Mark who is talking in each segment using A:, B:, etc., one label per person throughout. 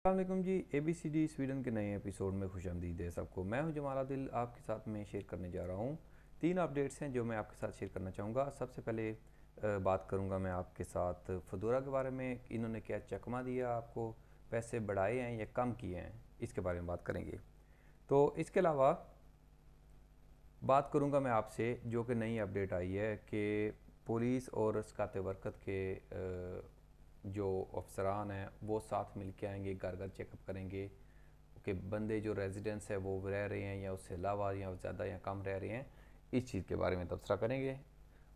A: अस्सलामुअलैकुम जी। ABCD Sweden के नए एपिसोड में खुशामदीद है सबको। मैं हूं जमाल दिल, आपके साथ में शेयर करने जा रहा हूं। 3 अपडेट्स हैं जो मैं आपके साथ शेयर करना चाहूँगा। सबसे पहले बात करूंगा मैं आपके साथ फदोरा के बारे में। इन्होंने क्या चकमा दिया आपको, पैसे बढ़ाए हैं या कम किए हैं, इसके बारे में बात करेंगे। तो इसके अलावा बात करूंगा मैं आपसे जो कि नई अपडेट आई है कि पुलिस और स्काते बरकत के जो अफसरान हैं वो साथ मिल के आएंगे, घर घर चेकअप करेंगे कि बंदे जो रेजिडेंट्स है वो रह रहे हैं या उससे अलावा या ज़्यादा या कम रह रहे हैं। इस चीज़ के बारे में तबसरा करेंगे।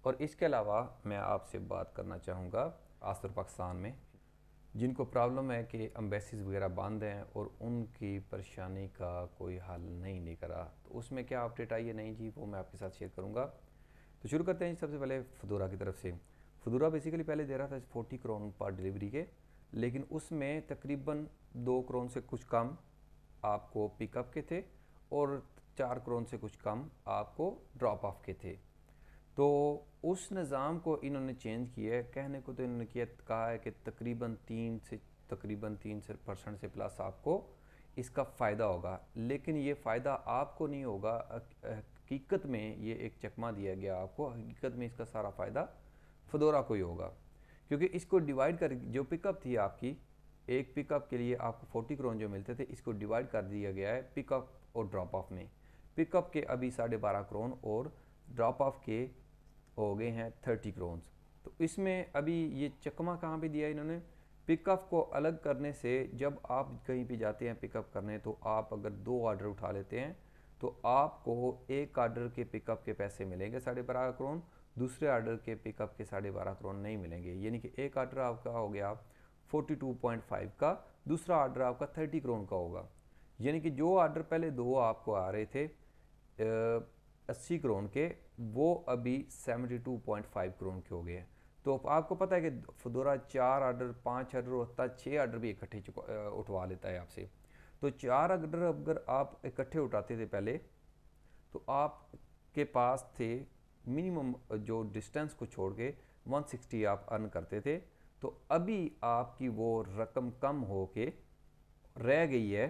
A: और इसके अलावा मैं आपसे बात करना चाहूँगा आसर पाकिस्तान में जिनको प्रॉब्लम है कि एम्बेसीज वगैरह बंद हैं और उनकी परेशानी का कोई हल नहीं निकल रहा, तो उसमें क्या अपडेट आई है नहीं जी, वो मैं आपके साथ शेयर करूँगा। तो शुरू करते हैं सबसे पहले फदूरा की तरफ से। फदूरा बेसिकली पहले दे रहा था 40 करोड़ पर डिलीवरी के, लेकिन उसमें तकरीबन 2 करोड़ से कुछ कम आपको पिकअप के थे और 4 करोड़ से कुछ कम आपको ड्रॉप ऑफ के थे। तो उस निज़ाम को इन्होंने चेंज किया है। कहने को तो इन्होंने कहा है कि तकरीबन 3% से प्लस आपको इसका फ़ायदा होगा, लेकिन ये फ़ायदा आपको नहीं होगा। हकीकत में ये एक चकमा दिया गया आपको, हकीकत में इसका सारा फ़ायदा फदोरा को ही होगा, क्योंकि इसको डिवाइड कर जो पिकअप थी आपकी, एक पिकअप के लिए आपको 40 करोड़ जो मिलते थे, इसको डिवाइड कर दिया गया है पिकअप और ड्रॉप ऑफ में। पिकअप के अभी 12.5 करोड़ और ड्रॉप ऑफ के हो गए हैं 30 करोड़। तो इसमें अभी ये चकमा कहाँ पे दिया इन्होंने, पिकअप को अलग करने से। जब आप कहीं भी जाते हैं पिकअप करने, तो आप अगर 2 ऑर्डर उठा लेते हैं तो आपको एक ऑर्डर के पिकअप के पैसे मिलेंगे 12.5 करोड़, दूसरे ऑर्डर के पिकअप के 12.5 करोड़ नहीं मिलेंगे। यानी कि एक ऑर्डर आपका हो गया 42.5 का, दूसरा ऑर्डर आपका 30 करोड़ का होगा। यानी कि जो ऑर्डर पहले 2 आपको आ रहे थे 80 करोड़ के, वो अभी 72.5 करोड़ के हो गए हैं। तो आपको पता है कि फदोरा 4 ऑर्डर, 5 ऑर्डर होता है, 6 ऑर्डर भी इकट्ठे उठवा लेता है आपसे। तो 4 ऑर्डर अगर आप इकट्ठे उठाते थे पहले, तो आपके पास थे मिनिमम जो डिस्टेंस को छोड़ के 160 आप अर्न करते थे। तो अभी आपकी वो रकम कम हो के रह गई है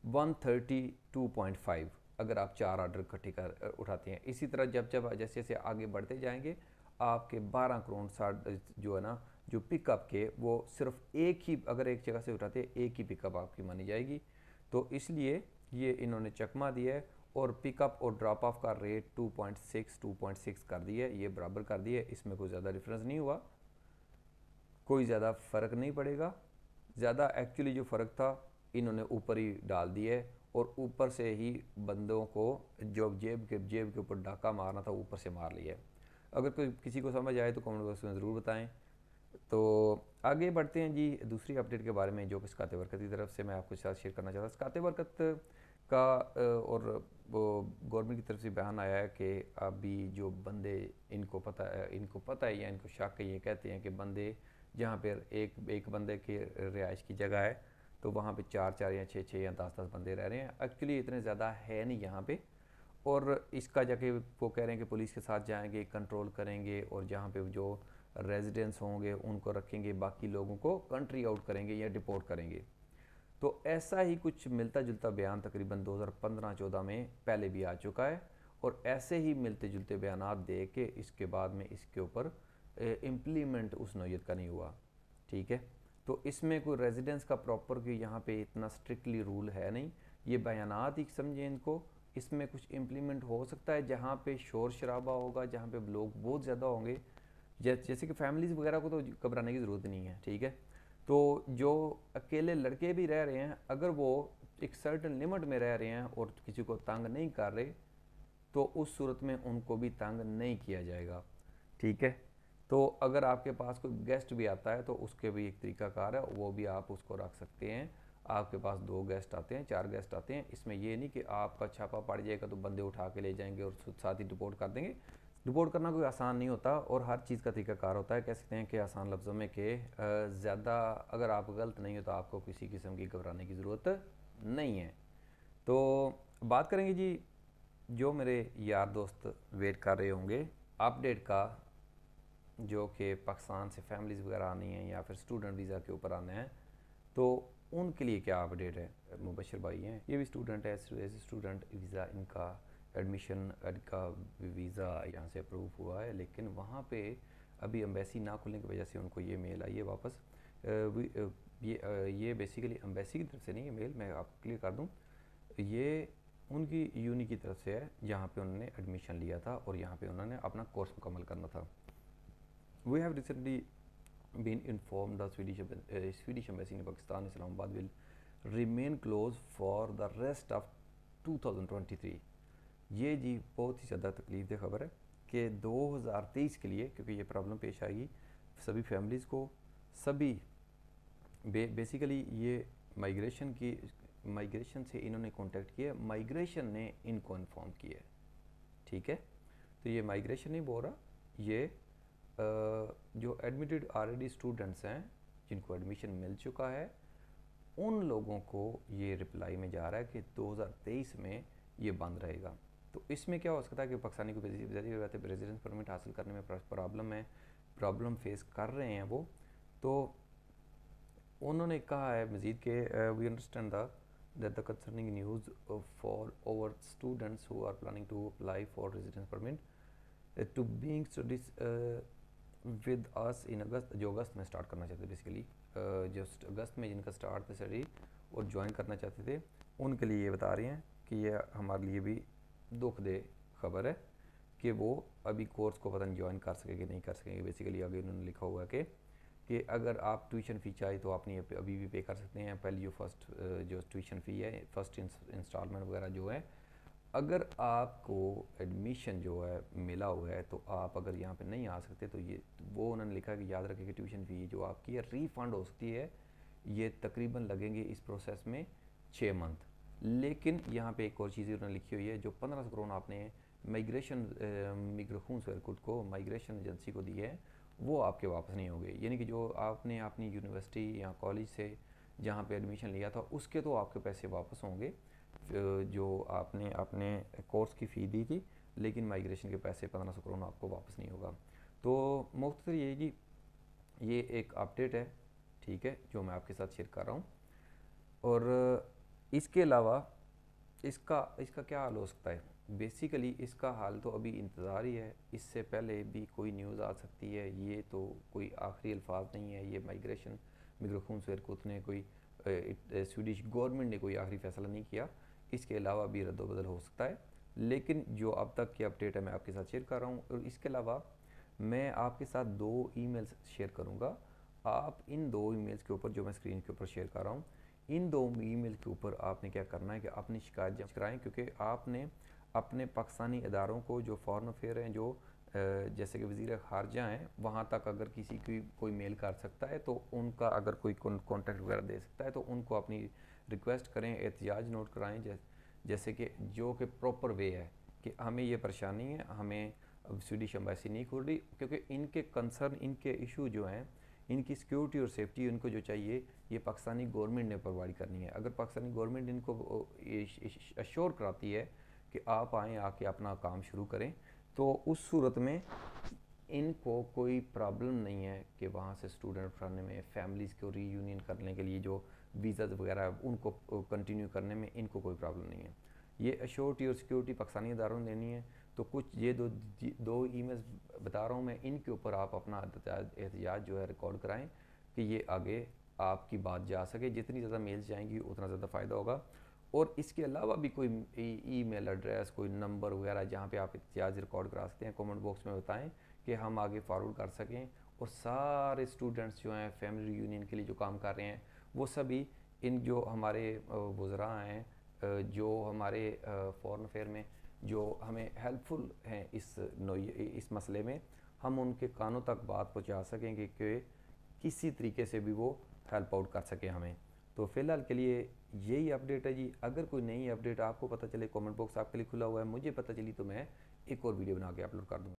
A: 132.5, अगर आप 4 ऑर्डर इकट्ठे कर उठाते हैं। इसी तरह जब जब जैसे जैसे आगे बढ़ते जाएंगे, आपके 12 करोड़ 60 जो है ना, जो पिकअप के, वो सिर्फ एक ही, अगर एक जगह से उठाते हैं एक ही पिकअप आपकी मानी जाएगी। तो इसलिए ये इन्होंने चकमा दिया है और पिकअप और ड्रॉप ऑफ का रेट 2.6 कर दिया है, ये बराबर कर दिया है। इसमें कोई ज़्यादा डिफरेंस नहीं हुआ, कोई ज़्यादा फ़र्क नहीं पड़ेगा। ज़्यादा एक्चुअली जो फ़र्क था इन्होंने ऊपर ही डाल दिया है, और ऊपर से ही बंदों को जो जेब के ऊपर डाका मारना था ऊपर से मार लिया है। अगर कोई किसी को समझ आए तो कमेंट बॉक्स में ज़रूर बताएं। तो आगे बढ़ते हैं जी दूसरी अपडेट के बारे में, जो कि स्काते बरकत की तरफ से मैं आपके साथ शेयर करना चाहता हूँ। स्काते बरकत का और वो गवर्नमेंट की तरफ से बयान आया है कि अभी जो बंदे, इनको पता है या इनको शक है, ये कहते हैं कि बंदे जहाँ पर एक एक बंदे की रिहाइश की जगह है, तो वहाँ पे 4 4 या 6 6 या 10 10 बंदे रह रहे हैं। एक्चुअली इतने ज़्यादा है नहीं यहाँ पे, और इसका जाके वो कह रहे हैं कि पुलिस के साथ जाएंगे, कंट्रोल करेंगे, और जहाँ पे जो रेजिडेंट्स होंगे उनको रखेंगे, बाकी लोगों को कंट्री आउट करेंगे या डिपोर्ट करेंगे। तो ऐसा ही कुछ मिलता जुलता बयान तकरीबन 2015-14 में पहले भी आ चुका है, और ऐसे ही मिलते जुलते बयान दे के इसके बाद में इसके ऊपर इम्प्लीमेंट उस नौयत का नहीं हुआ। ठीक है, तो इसमें कोई रेजिडेंस का प्रॉपर कि यहाँ पे इतना स्ट्रिक्टली रूल है नहीं, ये बयानात ही समझें इनको। इसमें कुछ इम्प्लीमेंट हो सकता है जहाँ पे शोर शराबा होगा, जहाँ पे लोग बहुत ज़्यादा होंगे, जैसे कि फैमिलीज़ वगैरह को तो घबराने की ज़रूरत नहीं है। ठीक है, तो जो अकेले लड़के भी रह रहे हैं, अगर वो एक सर्टन लिमिट में रह रहे हैं और किसी को तंग नहीं कर रहे, तो उस सूरत में उनको भी तंग नहीं किया जाएगा। ठीक है, तो अगर आपके पास कोई गेस्ट भी आता है तो उसके भी एक तरीकाकार है, वो भी आप उसको रख सकते हैं। आपके पास 2 गेस्ट आते हैं, 4 गेस्ट आते हैं, इसमें ये नहीं कि आपका छापा पड़ जाएगा तो बंदे उठा के ले जाएंगे और साथ ही रिपोर्ट कर देंगे। रिपोर्ट करना कोई आसान नहीं होता, और हर चीज़ का तरीकाकार होता है। कह सकते हैं कि आसान लफ्ज़ों में कि ज़्यादा अगर आप गलत नहीं हो तो आपको किसी किस्म की घबराने की ज़रूरत नहीं है। तो बात करेंगे जी, जो मेरे यार दोस्त वेट कर रहे होंगे अपडेट का, जो कि पाकिस्तान से फैमिलीज़ वगैरह आनी है या फिर स्टूडेंट वीज़ा के ऊपर आने हैं, तो उनके लिए क्या अपडेट है? मुबशर भाई हैं, ये भी स्टूडेंट है, एज स्टूडेंट वीज़ा इनका एडमिशन का वीज़ा यहाँ से अप्रूव हुआ है, लेकिन वहाँ पे अभी एम्बेसी ना खुलने की वजह से उनको ये मेल आई है वापस। ये बेसिकली एम्बेसी की तरफ से नहीं, ये मेल मैं आपको क्लियर कर दूँ, ये उनकी यूनी की तरफ से है जहाँ पे उन्होंने एडमिशन लिया था और यहाँ पे उन्होंने अपना कोर्स मुकम्मल करना था। We have recently been inform the Swedish embassy in Pakistan Islamabad will remain close for the rest of 2023। ये जी बहुत ही ज़्यादा तकलीफ दह खबर है कि 2023 के लिए, क्योंकि ये प्रॉब्लम पेश आएगी सभी फैमिलीज़ को, सभी बेसिकली ये माइग्रेशन से इन्होंने कांटेक्ट किया, माइग्रेशन ने इनको इन्फॉर्म किया है, ठीक है। तो ये माइग्रेशन नहीं बोल रहा, ये जो एडमिटेड ऑलरेडी स्टूडेंट्स हैं जिनको एडमिशन मिल चुका है, उन लोगों को ये रिप्लाई में जा रहा है कि 2023 में ये बंद रहेगा। तो इसमें क्या हो सकता है कि पाकिस्तानी को रेजिडेंस परमिट हासिल करने में प्रॉब्लम फेस कर रहे हैं वो। तो उन्होंने कहा है मज़ीद के we understand that the concerning news for over students who are planning to apply for residence permit to being studies with us in August, जो अगस्त में स्टार्ट करना चाहते थे बेसिकली, जो अगस्त में जिनका स्टार्ट था स्टडी और ज्वाइन करना चाहते थे, उनके लिए ये बता रहे हैं कि ये हमारे लिए भी दुख दे खबर है कि वो अभी कोर्स को पता नहीं ज्वाइन कर सकेंगे नहीं कर सकेंगे। बेसिकली आगे उन्होंने लिखा हुआ है कि अगर आप ट्यूशन फ़ी चाहे तो आप नहीं अभी भी पे कर सकते हैं। पहली जो फर्स्ट जो ट्यूशन फ़ी है, फर्स्ट इंस्टॉलमेंट वगैरह जो है, अगर आपको एडमिशन जो है मिला हुआ है तो आप अगर यहाँ पे नहीं आ सकते तो ये वो उन्होंने लिखा कि याद रखें कि ट्यूशन फ़ी जो आपकी है रीफ़ंड हो सकती है, ये तकरीबन लगेंगे इस प्रोसेस में 6 मंथ। लेकिन यहाँ पे एक और चीज़ उन्होंने लिखी हुई है, जो 1500 करोड़ आपने मिग्रेशन सर्कुट को, माइग्रेशन एजेंसी को दिए है, वो आपके वापस नहीं होंगे। यानी कि जो आपने अपनी यूनिवर्सिटी या कॉलेज से जहाँ पे एडमिशन लिया था उसके तो आपके पैसे वापस होंगे जो आपने अपने कोर्स की फ़ी दी थी, लेकिन माइग्रेशन के पैसे 1500 करोड़ आपको वापस नहीं होगा। तो मुख्तसर ये जी ये एक अपडेट है, ठीक है, जो मैं आपके साथ शेयर कर रहा हूँ। और इसके अलावा इसका क्या हाल हो सकता है? बेसिकली इसका हाल तो अभी इंतज़ार ही है, इससे पहले भी कोई न्यूज़ आ सकती है। ये तो कोई आखिरी अल्फाज नहीं है, ये मिग्रेशन सर्कुट ने कोई स्वीडिश गवर्नमेंट ने कोई आखिरी फैसला नहीं किया, इसके अलावा भी रद्दबदल हो सकता है। लेकिन जो अब तक की अपडेट है मैं आपके साथ शेयर कर रहा हूँ। और इसके अलावा मैं आपके साथ 2 ईमेल्स शेयर करूँगा। आप इन 2 ईमेल्स के ऊपर, जो मैं स्क्रीन के ऊपर शेयर कर रहा हूँ, इन 2 ईमेल के ऊपर आपने क्या करना है कि अपनी शिकायत दर्ज कराएं, क्योंकि आपने अपने पाकिस्तानी इदारों को, जो फॉरेन अफेयर हैं, जो जैसे कि वज़ीर ख़ारजा हैं, वहाँ तक अगर किसी की कोई मेल कर सकता है तो उनका अगर कोई कॉन्टैक्ट वगैरह दे सकता है तो उनको अपनी रिक्वेस्ट करें, एहतिजाज नोट कराएँ, जैसे कि जो कि प्रॉपर वे है कि हमें ये परेशानी है, हमें स्वीडिश एम्बेसी नहीं खुल रही, क्योंकि इनके कंसर्न, इनके इशू जो हैं, इनकी सिक्योरिटी और सेफ्टी इनको जो चाहिए ये पाकिस्तानी गवर्नमेंट ने प्रोवाइड करनी है। अगर पाकिस्तानी गवर्नमेंट इनको अश्योर कराती है कि आप आएँ, आके अपना काम शुरू करें, तो उस सूरत में इनको कोई प्रॉब्लम नहीं है कि वहाँ से स्टूडेंट उठाने में, फैमिलीज़ को रीयूनियन करने के लिए जो वीज़ाज़ वगैरह है उनको कंटिन्यू करने में इनको कोई प्रॉब्लम नहीं है। ये अश्योरिटी और सिक्योरिटी पाकिस्तानी इदारों ने देनी है। तो कुछ ये दो ईमेल्स बता रहा हूँ मैं, इनके ऊपर आप अपना एहतिजाज जो है रिकॉर्ड कराएँ कि ये आगे आपकी बात जा सके। जितनी ज़्यादा मेल्स जाएंगी उतना ज़्यादा फ़ायदा होगा। और इसके अलावा भी कोई ईमेल एड्रेस, कोई नंबर वगैरह जहाँ पे आप एहतिजाज रिकॉर्ड करा सकते हैं, कमेंट बॉक्स में बताएं कि हम आगे फॉरवर्ड कर सकें। और सारे स्टूडेंट्स जो हैं फैमिली यूनियन के लिए जो काम कर रहे हैं, वो सभी इन जो हमारे वज़रा हैं, जो हमारे फॉरेन अफेयर में जो हमें हेल्पफुल हैं इस मसले में, हम उनके कानों तक बात पहुंचा सकेंगे कि किसी तरीके से भी वो हेल्प आउट कर सके हमें। तो फ़िलहाल के लिए यही अपडेट है जी। अगर कोई नई अपडेट आपको पता चले, कमेंट बॉक्स आपके लिए खुला हुआ है, मुझे पता चली तो मैं एक और वीडियो बना के अपलोड कर दूँगा।